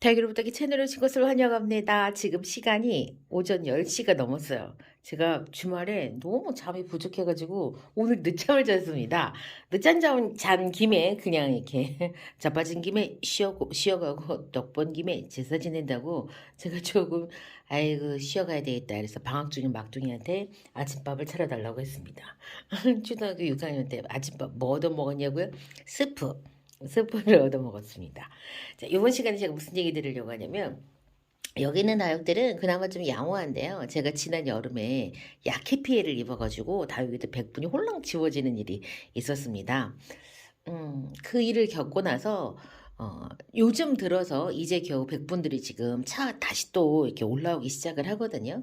달걀부탁이 채널에 오신 것을 환영합니다. 지금 시간이 오전 10시가 넘었어요. 제가 주말에 너무 잠이 부족해 가지고 오늘 늦잠을 잤습니다. 늦잠 잔 김에 그냥 이렇게 자빠진 김에 쉬어가고 떡 번 김에 제사 지낸다고 제가 조금 "아이고 쉬어가야 되겠다." 그래서 방학 중인 막둥이한테 아침밥을 차려 달라고 했습니다. 초등학교 6 학년 때 아침밥 뭐 얻어 먹었냐고요? 스프. 스프를 얻어 먹었습니다. 자, 요번 시간에 제가 무슨 얘기 드리려고 하냐면 여기 있는 다육들은 그나마 좀 양호한데요. 제가 지난 여름에 약해 피해를 입어 가지고 다육이들 100분이 홀랑 지워지는 일이 있었습니다. 그 일을 겪고 나서 요즘 들어서 이제 겨우 100분들이 지금 다시 또 이렇게 올라오기 시작을 하거든요.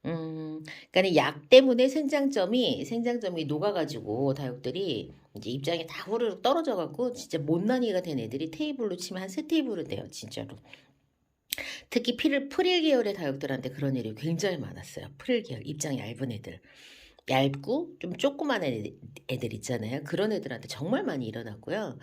그러니까는 약 때문에 생장점이 녹아 가지고 다육들이 이제 입장이 다 후루룩 떨어져 갖고 진짜 못난이가 된 애들이 테이블로 치면 한 3 테이블은 돼요 진짜로. 특히 프릴 계열의 다육들한테 그런 일이 굉장히 많았어요. 프릴 계열 입장이 얇은 애들. 얇고 좀 조그만 애들 있잖아요. 그런 애들한테 정말 많이 일어났고요.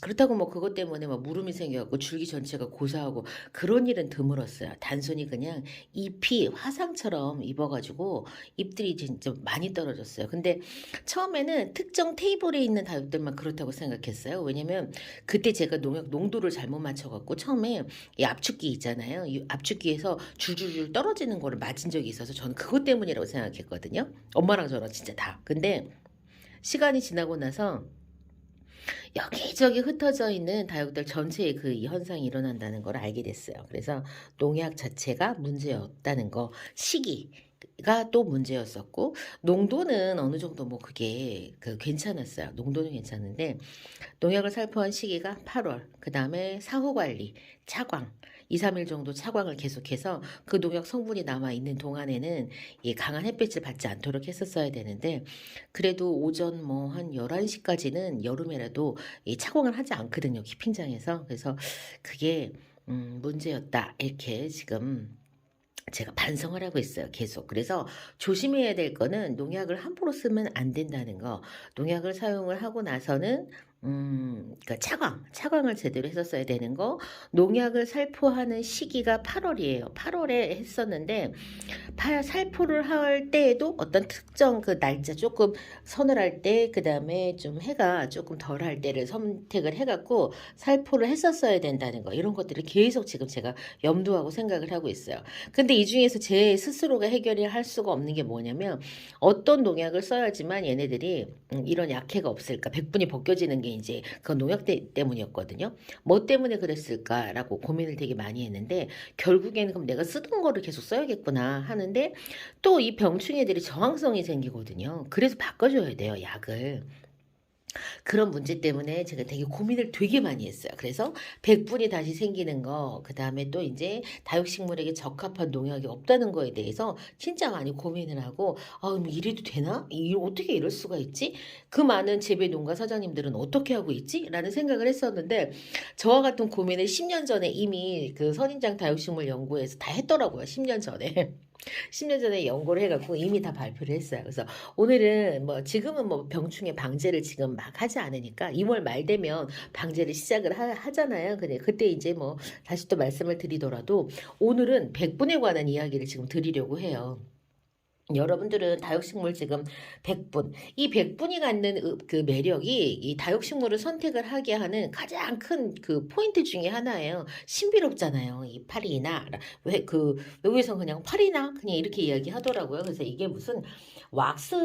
그렇다고 뭐 그것 때문에 막 무름이 생겨 갖고 줄기 전체가 고사하고 그런 일은 드물었어요. 단순히 그냥 잎이 화상처럼 입어 가지고 잎들이 진짜 많이 떨어졌어요. 근데 처음에는 특정 테이블에 있는 다육들만 그렇다고 생각했어요. 왜냐면 그때 제가 농약 농도를 잘못 맞춰 갖고 처음에 이 압축기 있잖아요. 이 압축기에서 줄줄줄 떨어지는 거를 맞은 적이 있어서 저는 그것 때문이라고 생각했거든요. 엄마랑 저랑 진짜 다. 근데 시간이 지나고 나서 여기저기 흩어져 있는 다육들 전체에 그 이 현상이 일어난다는 걸 알게 됐어요. 그래서 농약 자체가 문제였다는 거, 시기가 또 문제였었고 농도는 어느 정도 뭐 그게 괜찮았어요. 농도는 괜찮은데 농약을 살포한 시기가 8월, 그다음에 사후 관리, 차광, 2-3일 정도 차광을 계속해서 그 농약 성분이 남아 있는 동안에는 이 강한 햇빛을 받지 않도록 했었어야 되는데 그래도 오전 뭐 한 11시까지는 여름에라도 이 차광을 하지 않거든요, 키핑장에서. 그래서 그게 문제였다. 이렇게 지금 제가 반성을 하고 있어요, 계속. 그래서 조심해야 될 거는 농약을 함부로 쓰면 안 된다는 거. 농약을 사용을 하고 나서는 그러니까 차광을 제대로 했었어야 되는 거. 농약을 살포하는 시기가 8월이에요. 8월에 했었는데 살포를 할 때에도 어떤 특정 그 날짜 조금 서늘할 때, 그 다음에 좀 해가 조금 덜할 때를 선택을 해갖고 살포를 했었어야 된다는 거. 이런 것들을 계속 지금 제가 염두하고 생각을 하고 있어요. 근데 이 중에서 제 스스로가 해결이 할 수가 없는 게 뭐냐면 어떤 농약을 써야지만 얘네들이 이런 약해가 없을까. 백분이 벗겨지는 게 이제 그 농약 때문이었거든요. 뭐 때문에 그랬을까라고 고민을 되게 많이 했는데 결국에는 그럼 내가 쓰던 거를 계속 써야겠구나 하는데 또 이 병충해들이 저항성이 생기거든요. 그래서 바꿔줘야 돼요, 약을. 그런 문제 때문에 제가 되게 고민을 되게 많이 했어요. 그래서 백분이 다시 생기는 거, 그다음에 또 이제 다육식물에게 적합한 농약이 없다는 거에 대해서 진짜 많이 고민을 하고 뭐 이래도 되나? 어떻게 이럴 수가 있지? 그 많은 재배 농가 사장님들은 어떻게 하고 있지? 라는 생각을 했었는데 저와 같은 고민을 10년 전에 이미 그 선인장 다육식물 연구에서 다 했더라고요. 10년 전에. 10년 전에 연구를 해 갖고 이미 다 발표를 했어요. 그래서 오늘은 뭐 지금은 뭐 병충해 방제를 지금 막 하지 않으니까 2월 말 되면 방제를 시작을 하잖아요. 근데 그때 이제 뭐 다시 또 말씀을 드리더라도 오늘은 백분에 관한 이야기를 지금 드리려고 해요. 여러분들은 다육식물 지금 100분, 이 100분이 갖는 그 매력이 이 다육식물을 선택을 하게 하는 가장 큰 그 포인트 중에 하나예요. 신비롭잖아요. 이 파리나 외국에서 그냥 파리나 그냥 이렇게 이야기하더라고요. 그래서 이게 무슨 왁스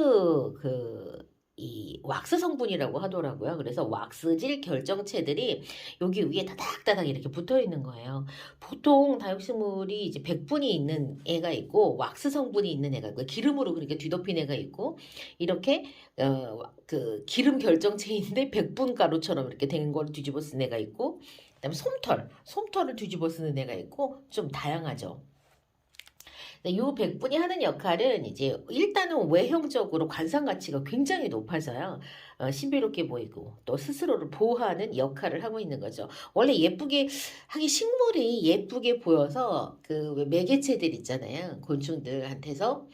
이 왁스 성분이라고 하더라고요. 그래서 왁스질 결정체들이 여기 위에 다닥다닥 이렇게 붙어 있는 거예요. 보통 다육식물이 이제 백분이 있는 애가 있고 왁스 성분이 있는 애가 있고 기름으로 그렇게 뒤덮인 애가 있고 이렇게 그 기름 결정체인데 백분 가루처럼 이렇게 된 걸 뒤집어 쓴 애가 있고 그다음에 솜털을 뒤집어 쓰는 애가 있고 좀 다양하죠. 이 백분이 하는 역할은 이제 일단은 외형적으로 관상 가치가 굉장히 높아서요. 신비롭게 보이고 또 스스로를 보호하는 역할을 하고 있는 거죠. 원래 예쁘게 식물이 예쁘게 보여서 그 매개체들 있잖아요. 곤충들한테서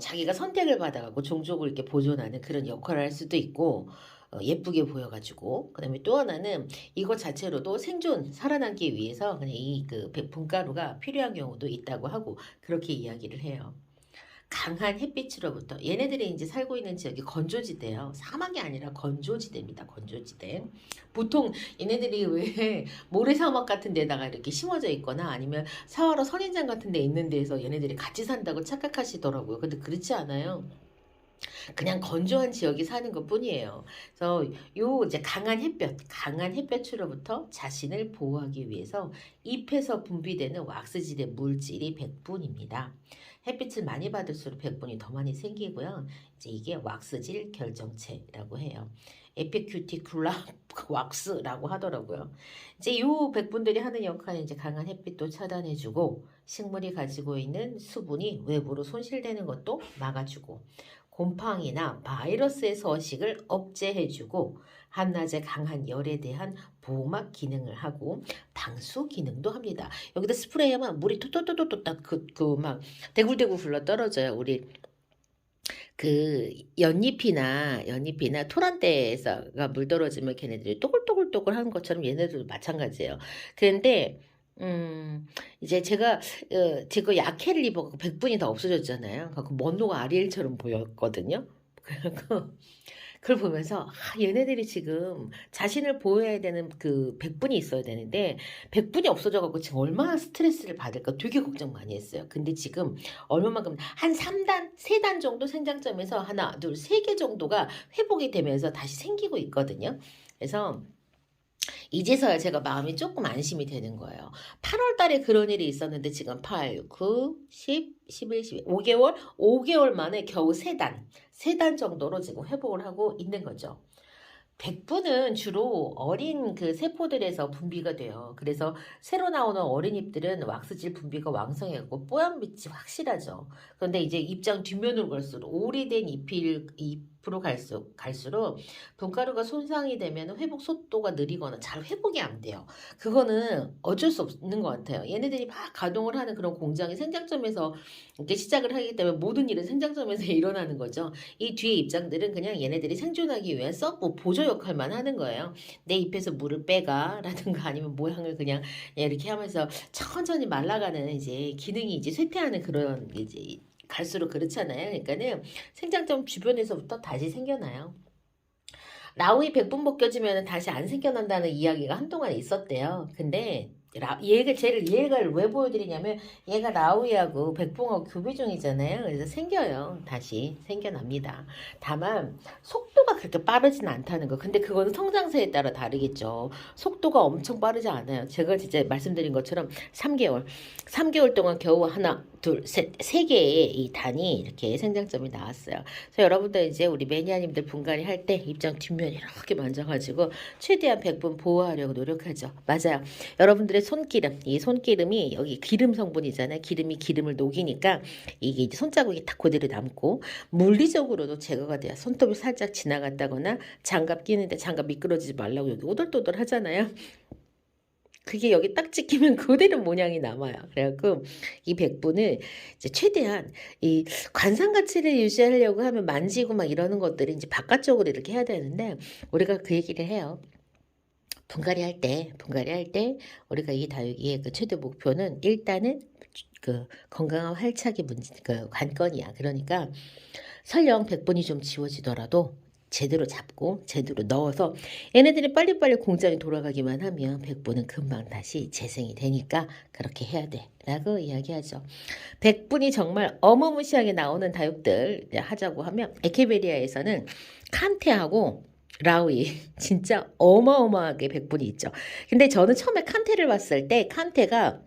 자기가 선택을 받아갖고 종족을 이렇게 보존하는 그런 역할을 할 수도 있고 예쁘게 보여가지고 그다음에 또 하나는 이것 자체로도 생존 살아남기 위해서 그냥 이 그 분가루가 필요한 경우도 있다고 하고 그렇게 이야기를 해요. 강한 햇빛으로부터 얘네들이 이제 살고 있는 지역이 건조지대예요. 사막이 아니라 건조지대입니다. 건조지대. 보통 얘네들이 왜 모래사막 같은 데다가 이렇게 심어져 있거나 아니면 사하라 선인장 같은 데 있는 데에서 얘네들이 같이 산다고 착각하시더라고요. 근데 그렇지 않아요. 그냥 건조한 지역이 사는 것뿐이에요. 그래서 요 이제 강한 햇볕으로부터 자신을 보호하기 위해서 잎에서 분비되는 왁스질의 물질이 백분입니다. 햇빛을 많이 받을수록 백분이 더 많이 생기고요. 이제 이게 왁스질 결정체라고 해요. 에피큐티쿨라 왁스라고 하더라고요. 이제 요 백분들이 하는 역할은 이제 강한 햇빛도 차단해주고 식물이 가지고 있는 수분이 외부로 손실되는 것도 막아주고 곰팡이나 바이러스의 서식을 억제해주고 한낮의 강한 열에 대한 보호막 기능을 하고 방수 기능도 합니다. 여기다 스프레이하면 물이 토토토토토 그막 대굴대굴 굴러 떨어져요. 우리 그 연잎이나 토란대에서가 물 떨어지면 걔네들이 또글또글또글 하는 것처럼 얘네들도 마찬가지예요. 그런데 이제 제가 약해를 입어갖고 백분이 다 없어졌잖아요. 그 먼노가 아리엘처럼 보였거든요. 그걸 보면서 얘네들이 지금 자신을 보호해야 되는 그 백분이 있어야 되는데 백분이 없어져갖고 지금 얼마나 스트레스를 받을까 되게 걱정 많이 했어요. 근데 지금 얼마만큼 한 3단, 3단 정도 생장점에서 하나, 둘, 3개 정도가 회복이 되면서 다시 생기고 있거든요. 그래서 이제서야 제가 마음이 조금 안심이 되는 거예요. 8월 달에 그런 일이 있었는데 지금 8, 9, 10, 11, 12, 5개월 만에 겨우 3단 정도로 지금 회복을 하고 있는 거죠. 백분은 주로 어린 그 세포들에서 분비가 돼요. 그래서 새로 나오는 어린 잎들은 왁스질 분비가 왕성해고 뽀얀빛이 확실하죠. 그런데 이제 입장 뒷면으로 갈수록 오래된 잎으로 갈수록 분가루가 손상이 되면 회복 속도가 느리거나 잘 회복이 안 돼요. 그거는 어쩔 수 없는 것 같아요. 얘네들이 막 가동을 하는 그런 공장이 생장점에서 이렇게 시작을 하기 때문에 모든 일은 생장점에서 일어나는 거죠. 이 뒤에 입장들은 그냥 얘네들이 생존하기 위한 서브 보조 역할만 하는 거예요. 내 잎에서 물을 빼가 라든가 아니면 모양을 그냥 이렇게 하면서 천천히 말라가는 이제 기능이 이제 쇠퇴하는 그런 이제 갈수록 그렇잖아요. 그러니까는 생장점 주변에서부터 다시 생겨나요. 라우이 백분 벗겨지면 다시 안 생겨난다는 이야기가 한동안 있었대요. 근데 얘를 왜 보여드리냐면 얘가 라우이하고 백봉하고 교배 중이잖아요. 그래서 생겨요. 다시 생겨납니다. 다만 속도가 그렇게 빠르진 않다는 거. 근데 그거는 성장세에 따라 다르겠죠. 속도가 엄청 빠르지 않아요. 제가 진짜 말씀드린 것처럼 3개월 동안 겨우 하나, 둘, 셋, 3개의 이 단이 이렇게 생장점이 나왔어요. 그래서 여러분들 이제 우리 매니아님들 분갈이 할 때 입장 뒷면 이렇게 만져가지고 최대한 백분 보호하려고 노력하죠. 맞아요. 여러분들의 손기름, 이 손기름이 여기 기름 성분이잖아요. 기름이 기름을 녹이니까 이게 이제 손자국이 딱 그대로 남고 물리적으로도 제거가 돼요. 손톱이 살짝 지나갔다거나 장갑 끼는데 장갑 미끄러지지 말라고 여기 오돌도돌 하잖아요. 그게 여기 딱 찍히면 그대로 모양이 남아요. 그래갖고 이 백분을 이제 최대한 이 관상 가치를 유지하려고 하면 만지고 막 이러는 것들이 이제 바깥쪽으로 이렇게 해야 되는데 우리가 그 얘기를 해요. 분갈이 할 때 우리가 이 다육이의 그 최대 목표는 일단은 그 건강한 활착이 그 관건이야. 그러니까 설령 백분이 좀 지워지더라도 제대로 잡고 제대로 넣어서 얘네들이 빨리빨리 공장이 돌아가기만 하면 백분은 금방 다시 재생이 되니까 그렇게 해야 돼 라고 이야기하죠. 백분이 정말 어마무시하게 나오는 다육들 하자고 하면 에케베리아에서는 칸테하고 라우이 진짜 어마어마하게 백분이 있죠. 근데 저는 처음에 칸테를 봤을 때 칸테가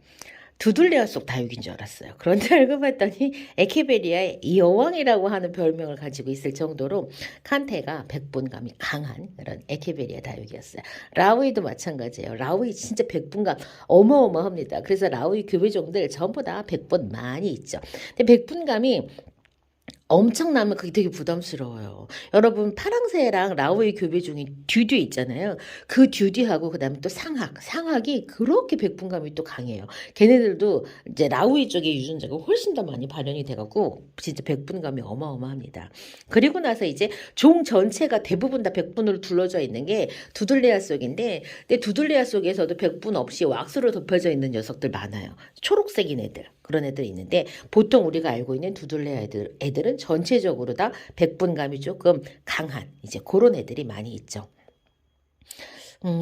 두들레아 속 다육인 줄 알았어요. 그런데 알고 봤더니 에케베리아의 여왕이라고 하는 별명을 가지고 있을 정도로 칸테가 백분감이 강한 그런 에케베리아 다육이었어요. 라우이도 마찬가지예요. 라우이 진짜 백분감 어마어마합니다. 그래서 라우이 교배종들 전부 다 백분 많이 있죠. 근데 백분감이 엄청나면 그게 되게 부담스러워요. 여러분 파랑새랑 라오의 교배 중에 듀듀 있잖아요. 그 듀듀하고 그다음에 또 상악이 그렇게 백분감이 또 강해요. 걔네들도 이제 라오이 쪽의 유전자가 훨씬 더 많이 발현이 돼 갖고 진짜 백분감이 어마어마합니다. 그리고 나서 이제 종 전체가 대부분 다 백분으로 둘러져 있는 게 두들레아 속인데 근데 두들레아 속에서도 백분 없이 왁스로 덮여져 있는 녀석들 많아요. 초록색인 애들. 그런 애들 있는데 보통 우리가 알고 있는 두들레아 애들은 전체적으로 다 백분감이 조금 강한 이제 그런 애들이 많이 있죠.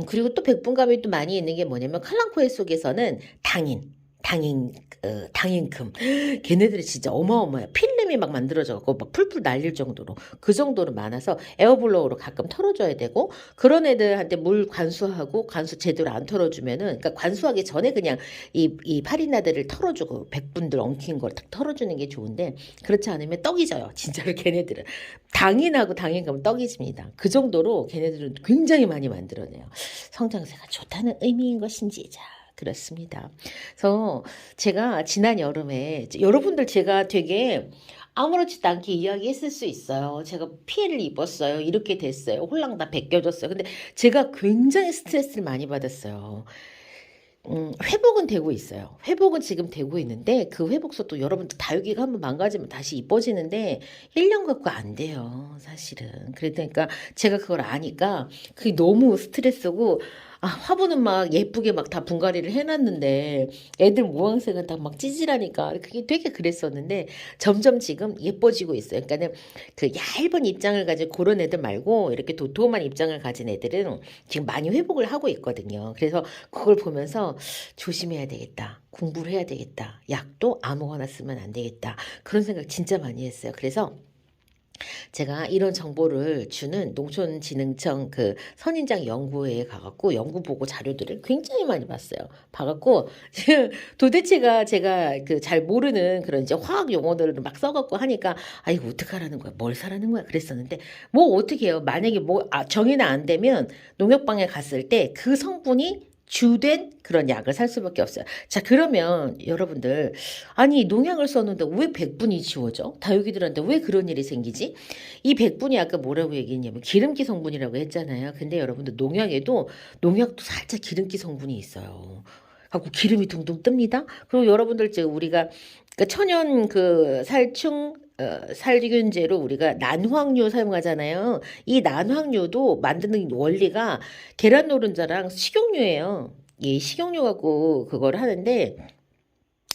그리고 또 백분감이 또 많이 있는 게 뭐냐면 칼랑코에 속에서는 당인금. 걔네들이 진짜 어마어마해. 필름이 막 만들어져갖고 막 풀풀 날릴 정도로 그 정도로 많아서 에어블로우로 가끔 털어줘야 되고 그런 애들한테 물 관수하고 관수 제대로 안 털어주면은 그러니까 관수하기 전에 그냥 이 파리나들을 털어주고 백분들 엉킨 걸 딱 털어주는 게 좋은데 그렇지 않으면 떡이 져요. 진짜로 걔네들은 당인하고 당인금은 떡이 집니다. 그 정도로 걔네들은 굉장히 많이 만들어내요. 성장세가 좋다는 의미인 것인지 자. 그렇습니다. 그래서 제가 지난 여름에 여러분들 제가 되게 아무렇지도 않게 이야기했을 수 있어요. 제가 피해를 입었어요. 이렇게 됐어요. 홀랑 다 벗겨졌어요. 근데 제가 굉장히 스트레스를 많이 받았어요. 회복은 되고 있어요. 회복은 지금 되고 있는데 그 회복 속도 여러분들 다육이가 한번 망가지면 다시 이뻐지는데 1년 갖고 안 돼요. 사실은. 그러니까 제가 그걸 아니까 그게 너무 스트레스고 화분은 막 예쁘게 막 다 분갈이를 해놨는데 애들 모양새가 다 막 찌질하니까 그게 되게 그랬었는데 점점 지금 예뻐지고 있어요. 그러니까는 그 얇은 입장을 가진 그런 애들 말고 이렇게 도톰한 입장을 가진 애들은 지금 많이 회복을 하고 있거든요. 그래서 그걸 보면서 조심해야 되겠다. 공부를 해야 되겠다. 약도 아무거나 쓰면 안 되겠다. 그런 생각 진짜 많이 했어요. 그래서 제가 이런 정보를 주는 농촌진흥청 그 선인장 연구회에 가갖고 연구 보고 자료들을 굉장히 많이 봤어요. 봐갖고 도대체가 제가 그 잘 모르는 그런 이제 화학 용어들을 막 써갖고 하니까 이거 어떡하라는 거야? 뭘 사라는 거야? 그랬었는데 뭐 어떻게 해요? 만약에 뭐 정의나 안 되면 농협방에 갔을 때 그 성분이 주된 그런 약을 살 수밖에 없어요. 자, 그러면 여러분들, 아니, 농약을 썼는데 왜 백분이 지워져? 다육이들한테 왜 그런 일이 생기지? 이 백분이 아까 뭐라고 얘기했냐면 기름기 성분이라고 했잖아요. 근데 여러분들 농약도 살짝 기름기 성분이 있어요. 갖고 기름이 둥둥 뜹니다. 그리고 여러분들 지금 우리가 그 천연 그 살균제로 우리가 난황류 사용하잖아요. 이 난황류도 만드는 원리가 계란 노른자랑 식용유예요. 이 식용유 갖고 그걸 하는데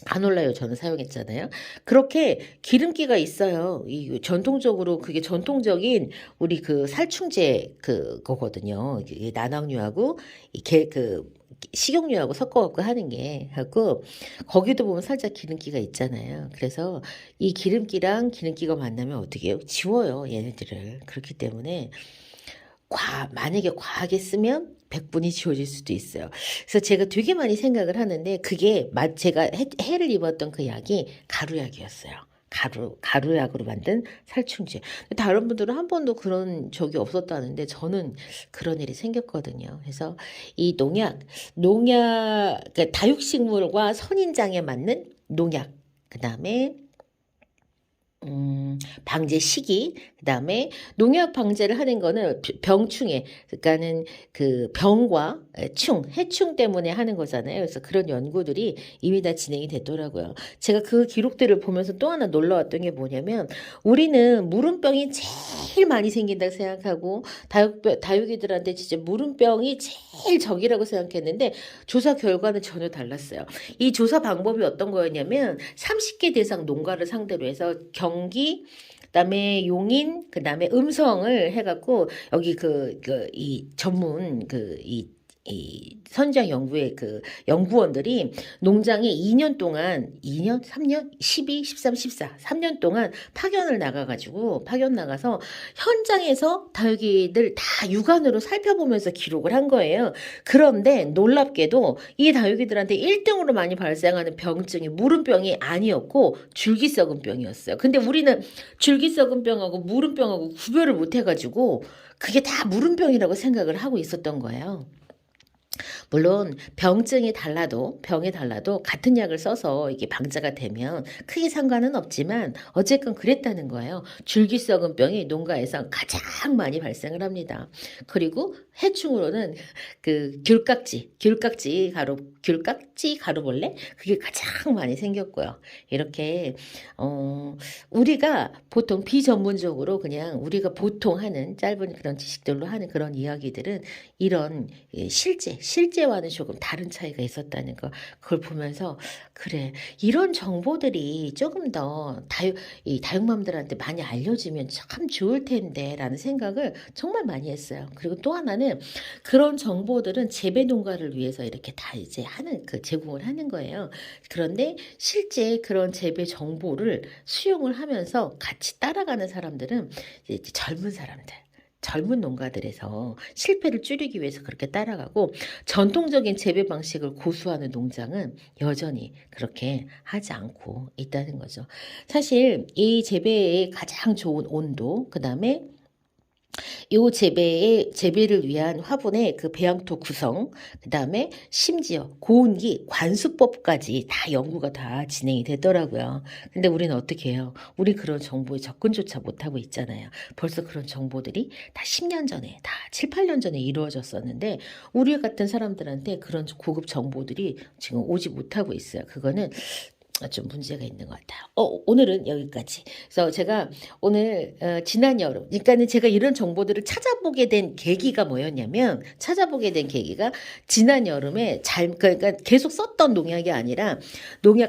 가놀라유 저는 사용했잖아요. 그렇게 기름기가 있어요. 이 전통적으로 그게 전통적인 우리 그 살충제 그거거든요. 이 난황류하고 이게그 식용유하고 섞어갖고 하는 게 하고 거기도 보면 살짝 기름기가 있잖아요. 그래서 이 기름기랑 기름기가 만나면 어떻게 해요? 지워요, 얘네들을. 그렇기 때문에 만약에 과하게 쓰면 백분이 지워질 수도 있어요. 그래서 제가 되게 많이 생각을 하는데 그게 제가 해를 입었던 그 약이 가루약이었어요. 가루약으로 만든 살충제. 다른 분들은 한 번도 그런 적이 없었다는데 저는 그런 일이 생겼거든요. 그래서 이 그러니까 다육식물과 선인장에 맞는 농약, 그 다음에 방제 시기, 그 다음에 농약 방제를 하는 거는 병충해, 그러니까는 그 병과 해충 때문에 하는 거잖아요. 그래서 그런 연구들이 이미 다 진행이 됐더라고요. 제가 그 기록들을 보면서 또 하나 놀라웠던 게 뭐냐면 우리는 무름병이 제일 많이 생긴다고 생각하고 다육이들한테 진짜 무름병이 제일 적이라고 생각했는데 조사 결과는 전혀 달랐어요. 이 조사 방법이 어떤 거였냐면 30개 대상 농가를 상대로 해서 경기, 그다음에 용인, 그다음에 음성을 해갖고 여기 이 전문 이 선장 연구의 그 연구원들이 농장에 2년 동안 2년, 3년, 12, 13, 14, 3년 동안 파견을 나가가지고 파견 나가서 현장에서 다육이들 다 육안으로 살펴보면서 기록을 한 거예요. 그런데 놀랍게도 이 다육이들한테 1등으로 많이 발생하는 병증이 무름병이 아니었고 줄기썩은병이었어요. 근데 우리는 줄기썩은병하고 무름병하고 구별을 못 해가지고 그게 다 무름병이라고 생각을 하고 있었던 거예요. 물론 병이 달라도 같은 약을 써서 이게 방자가 되면 크게 상관은 없지만 어쨌건 그랬다는 거예요. 줄기썩은병이 농가에서 가장 많이 발생을 합니다. 그리고 해충으로는 그 귤깍지 가루벌레 그게 가장 많이 생겼고요. 이렇게 우리가 보통 비전문적으로 그냥 우리가 보통 하는 짧은 그런 지식들로 하는 그런 이야기들은 이런 실제와는 조금 다른 차이가 있었다는 거, 그걸 보면서 그래, 이런 정보들이 조금 더 이 다육맘들한테 많이 알려지면 참 좋을 텐데라는 생각을 정말 많이 했어요. 그리고 또 하나는 그런 정보들은 재배 농가를 위해서 이렇게 다 이제 제공을 하는 거예요. 그런데 실제 그런 재배 정보를 수용을 하면서 같이 따라가는 사람들은 이제 젊은 농가들에서 실패를 줄이기 위해서 그렇게 따라가고, 전통적인 재배 방식을 고수하는 농장은 여전히 그렇게 하지 않고 있다는 거죠. 사실 이 재배의 가장 좋은 온도, 그 다음에 요 재배를 위한 화분의 그 배양토 구성, 그 다음에 심지어 고온기 관수법까지 다 연구가 다 진행이 되더라고요. 근데 우리는 어떻게 해요? 우리 그런 정보에 접근조차 못하고 있잖아요. 벌써 그런 정보들이 다 10년 전에, 다 7, 8년 전에 이루어졌었는데, 우리 같은 사람들한테 그런 고급 정보들이 지금 오지 못하고 있어요. 그거는 좀 문제가 있는 것 같아요. 오늘은 여기까지. 그래서 제가 오늘 지난 여름, 그러니까는 제가 이런 정보들을 찾아보게 된 계기가 뭐였냐면, 지난 여름에 그러니까 계속 썼던 농약이 아니라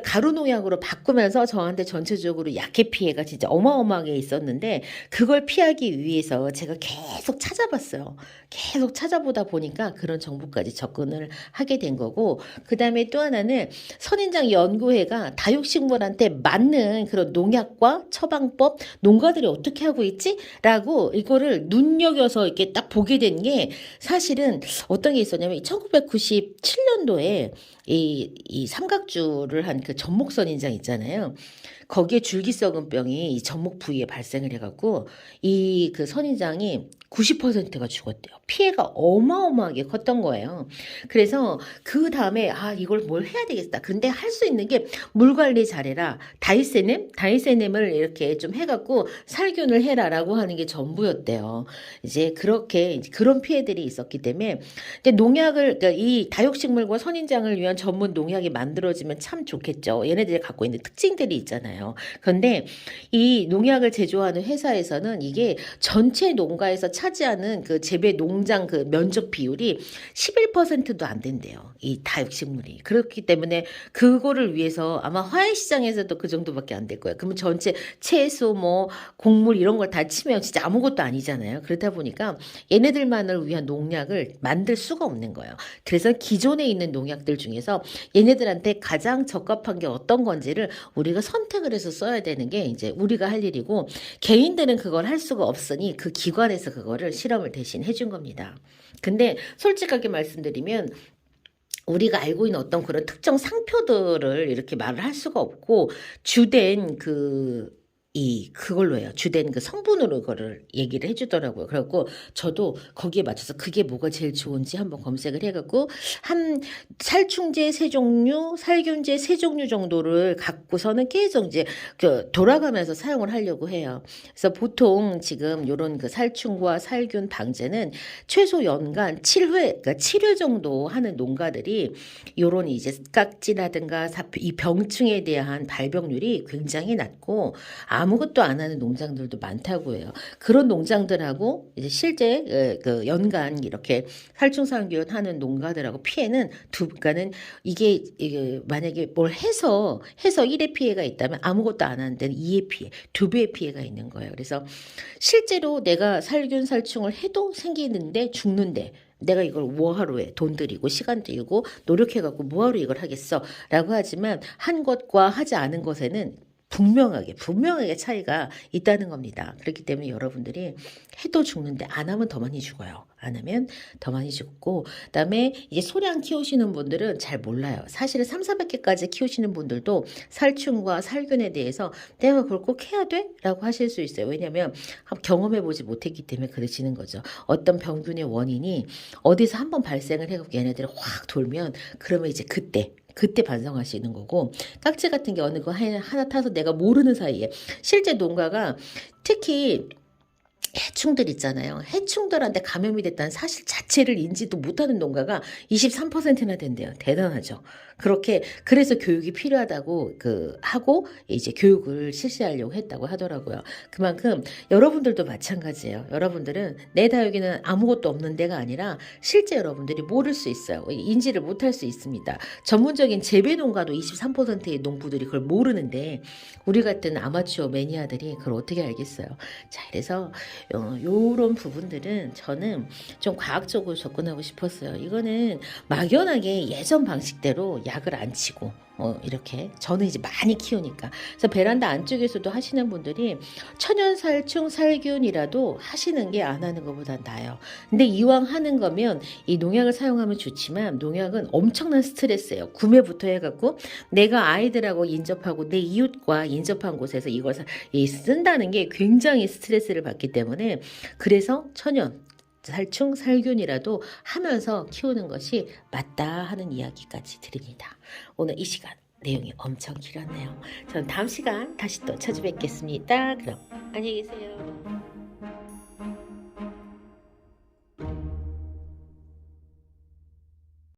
가루 농약으로 바꾸면서 저한테 전체적으로 약해 피해가 진짜 어마어마하게 있었는데, 그걸 피하기 위해서 제가 계속 찾아봤어요. 계속 찾아보다 보니까 그런 정보까지 접근을 하게 된 거고, 그 다음에 또 하나는 선인장 연구회가 다육식물한테 맞는 그런 농약과 처방법, 농가들이 어떻게 하고 있지? 라고 이거를 눈여겨서 이렇게 딱 보게 된 게, 사실은 어떤 게 있었냐면 1997년도에 이 삼각주를 한 그 전목선인장 있잖아요. 거기에 줄기썩은병이 이 전목 부위에 발생을 해갖고 이 그 선인장이 90%가 죽었대요. 피해가 어마어마하게 컸던 거예요. 그래서 그 다음에 이걸 뭘 해야 되겠다. 근데 할 수 있는 게 물 관리 잘해라. 다이세넴을 이렇게 좀 해갖고 살균을 해라라고 하는 게 전부였대요. 이제 그렇게 그런 피해들이 있었기 때문에, 근데 그러니까 이 다육식물과 선인장을 위한 전문 농약이 만들어지면 참 좋겠죠. 얘네들이 갖고 있는 특징들이 있잖아요. 그런데 이 농약을 제조하는 회사에서는 이게 전체 농가에서 차지하는 그 재배 농장 그 면적 비율이 11%도 안 된대요. 이 다육식물이. 그렇기 때문에 그거를 위해서 아마 화훼시장에서도 그 정도밖에 안 될 거예요. 그러면 전체 채소, 곡물 이런 걸 다 치면 진짜 아무것도 아니잖아요. 그러다 보니까 얘네들만을 위한 농약을 만들 수가 없는 거예요. 그래서 기존에 있는 농약들 중에서 얘네들한테 가장 적합한 게 어떤 건지를 우리가 선택을 해서 써야 되는 게 이제 우리가 할 일이고, 개인들은 그걸 할 수가 없으니 그 기관에서 그거를 실험을 대신 해준 겁니다. 근데 솔직하게 말씀드리면, 우리가 알고 있는 어떤 그런 특정 상표들을 이렇게 말을 할 수가 없고, 주된 그걸로 해요. 주된 그 성분으로 그거를 얘기를 해주더라고요. 그래갖고 저도 거기에 맞춰서 그게 뭐가 제일 좋은지 한번 검색을 해갖고 한 살충제 3종류, 살균제 3종류 정도를 갖고서는 계속 이제 돌아가면서 사용을 하려고 해요. 그래서 보통 지금 요런 그 살충과 살균 방제는 최소 연간 7회, 그러니까 7회 정도 하는 농가들이 요런 이제 깍지라든가 이 병충에 대한 발병률이 굉장히 낮고, 아무것도 안 하는 농장들도 많다고 해요. 그런 농장들하고 이제 실제 그 연간 이렇게 살충살균 하는 농가들하고 피해는 그러니까는 이게 만약에 뭘 해서 1의 피해가 있다면 아무것도 안 하는 데는 2의 피해, 2배의 피해가 있는 거예요. 그래서 실제로 내가 살균 살충을 해도 생기는데 죽는데, 내가 이걸 뭐하러 해? 돈 들이고 시간 들이고 노력해갖고 뭐하러 이걸 하겠어? 라고 하지만 한 것과 하지 않은 것에는 분명하게 차이가 있다는 겁니다. 그렇기 때문에 여러분들이 해도 죽는데 안 하면 더 많이 죽어요. 안 하면 더 많이 죽고, 그다음에 이제 소량 키우시는 분들은 잘 몰라요. 사실은 3,400개까지 키우시는 분들도 살충과 살균에 대해서 내가 그걸 꼭 해야 돼? 라고 하실 수 있어요. 왜냐하면 경험해보지 못했기 때문에 그러시는 거죠. 어떤 병균의 원인이 어디서 한번 발생을 해서 얘네들이 확 돌면 그러면 이제 그때 반성하시는 거고, 깍지 같은 게 어느 거 하나 타서 내가 모르는 사이에 실제 농가가 특히 해충들 있잖아요. 해충들한테 감염이 됐다는 사실 자체를 인지도 못하는 농가가 23%나 된대요. 대단하죠. 그래서 교육이 필요하다고 하고 이제 교육을 실시하려고 했다고 하더라고요. 그만큼 여러분들도 마찬가지예요. 여러분들은 내 다육이는 아무것도 없는 데가 아니라 실제 여러분들이 모를 수 있어요. 인지를 못할 수 있습니다. 전문적인 재배 농가도 23%의 농부들이 그걸 모르는데 우리 같은 아마추어 매니아들이 그걸 어떻게 알겠어요. 자, 그래서 요런 부분들은 저는 좀 과학적으로 접근하고 싶었어요. 이거는 막연하게 예전 방식대로 약을 안 치고 이렇게 저는 이제 많이 키우니까, 그래서 베란다 안쪽에서도 하시는 분들이 천연살충 살균이라도 하시는 게 안 하는 것보다 나아요. 근데 이왕 하는 거면 이 농약을 사용하면 좋지만 농약은 엄청난 스트레스예요. 구매부터 해갖고 내가 아이들하고 인접하고 내 이웃과 인접한 곳에서 이걸 쓴다는 게 굉장히 스트레스를 받기 때문에, 그래서 천연 살충 살균이라도 하면서 키우는 것이 맞다 하는 이야기까지 드립니다. 오늘 이 시간 내용이 엄청 길었네요. 저는 다음 시간 다시 또 찾아뵙겠습니다. 그럼 안녕히 계세요.